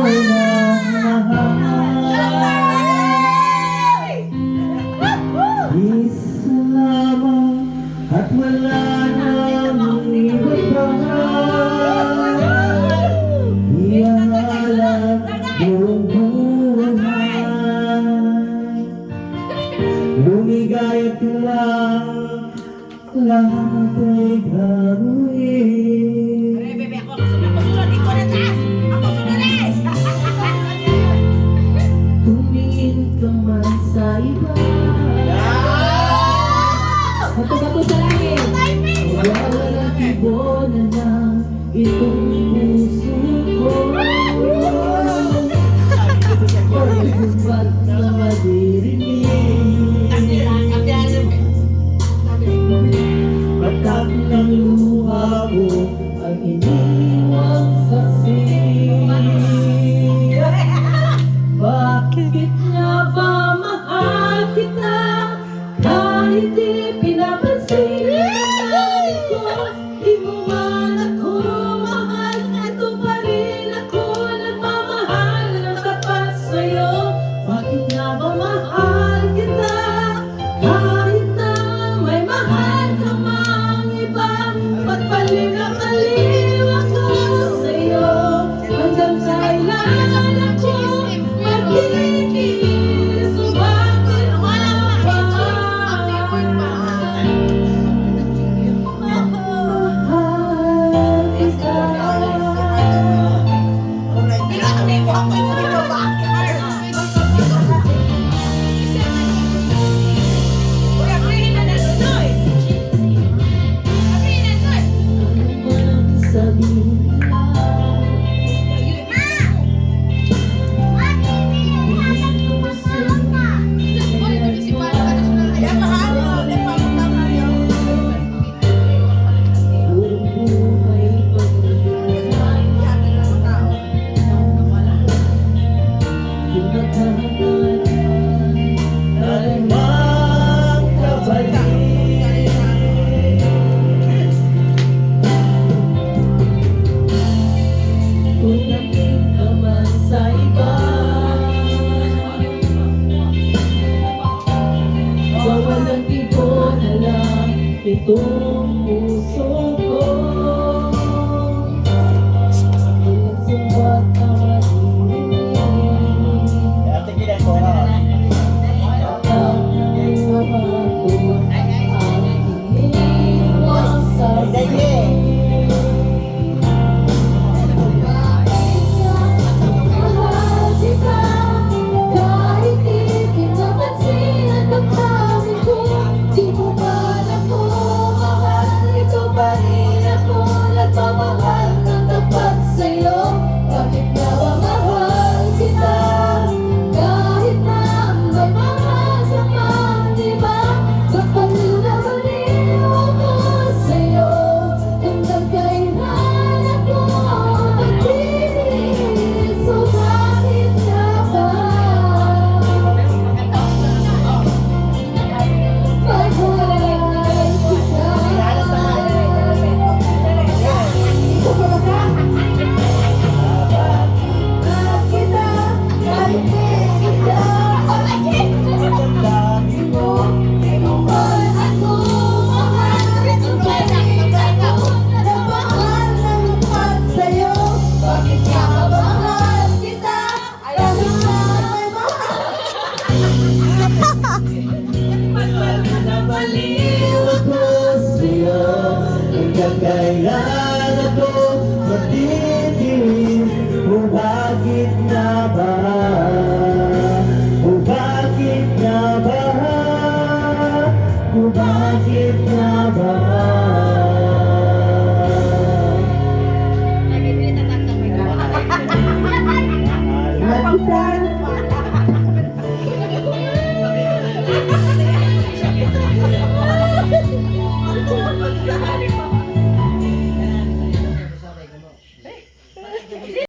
ng mahal. Isa lamang at wala nang iba pa. Iyangalan buong buhay. Lumigay at lang lahat ay gagawin. Bebe, ako susunod. Ikaw na taas. Ako sunod. Tumingin ka man sa iba. Bato-bato sa langit. Walang ibon na lang itong puso ko. Pag-ubat na madirinig, patak ng luha mo ang iniwang saksi. Bakit nga ba mahal kita kahit di pinapansin? Di mo man ako mahal, ito pa rin ako nagmamahal ng tapat sa'yo. Bakit nga ba mahal kita kahit na may mahal ka mang iba? Ba't paling nakaliw ako sa'yo? Hanggang kailan ako magkikinis? Bakit nga ba? Walang ibon na lang itong puso ko. Walang sumbat na madirinig. Ang nagmamahal ko ang iniwang saksi. Mahal kita kahit di pinapansin at pagkamin ko. Di mo man ako mahal, ito pa rin ako nagmamahal ng tapat sa'yo. Bakit nga ba mahal kita kahit na may mahal ka man iba? Ba't baliw ako sa'yo? Hanggang kailan ako magtiis? So bakit nga ba? Kailan ako matitiis? O bakit nga ba? O bakit nga ba? O bakit nga ba?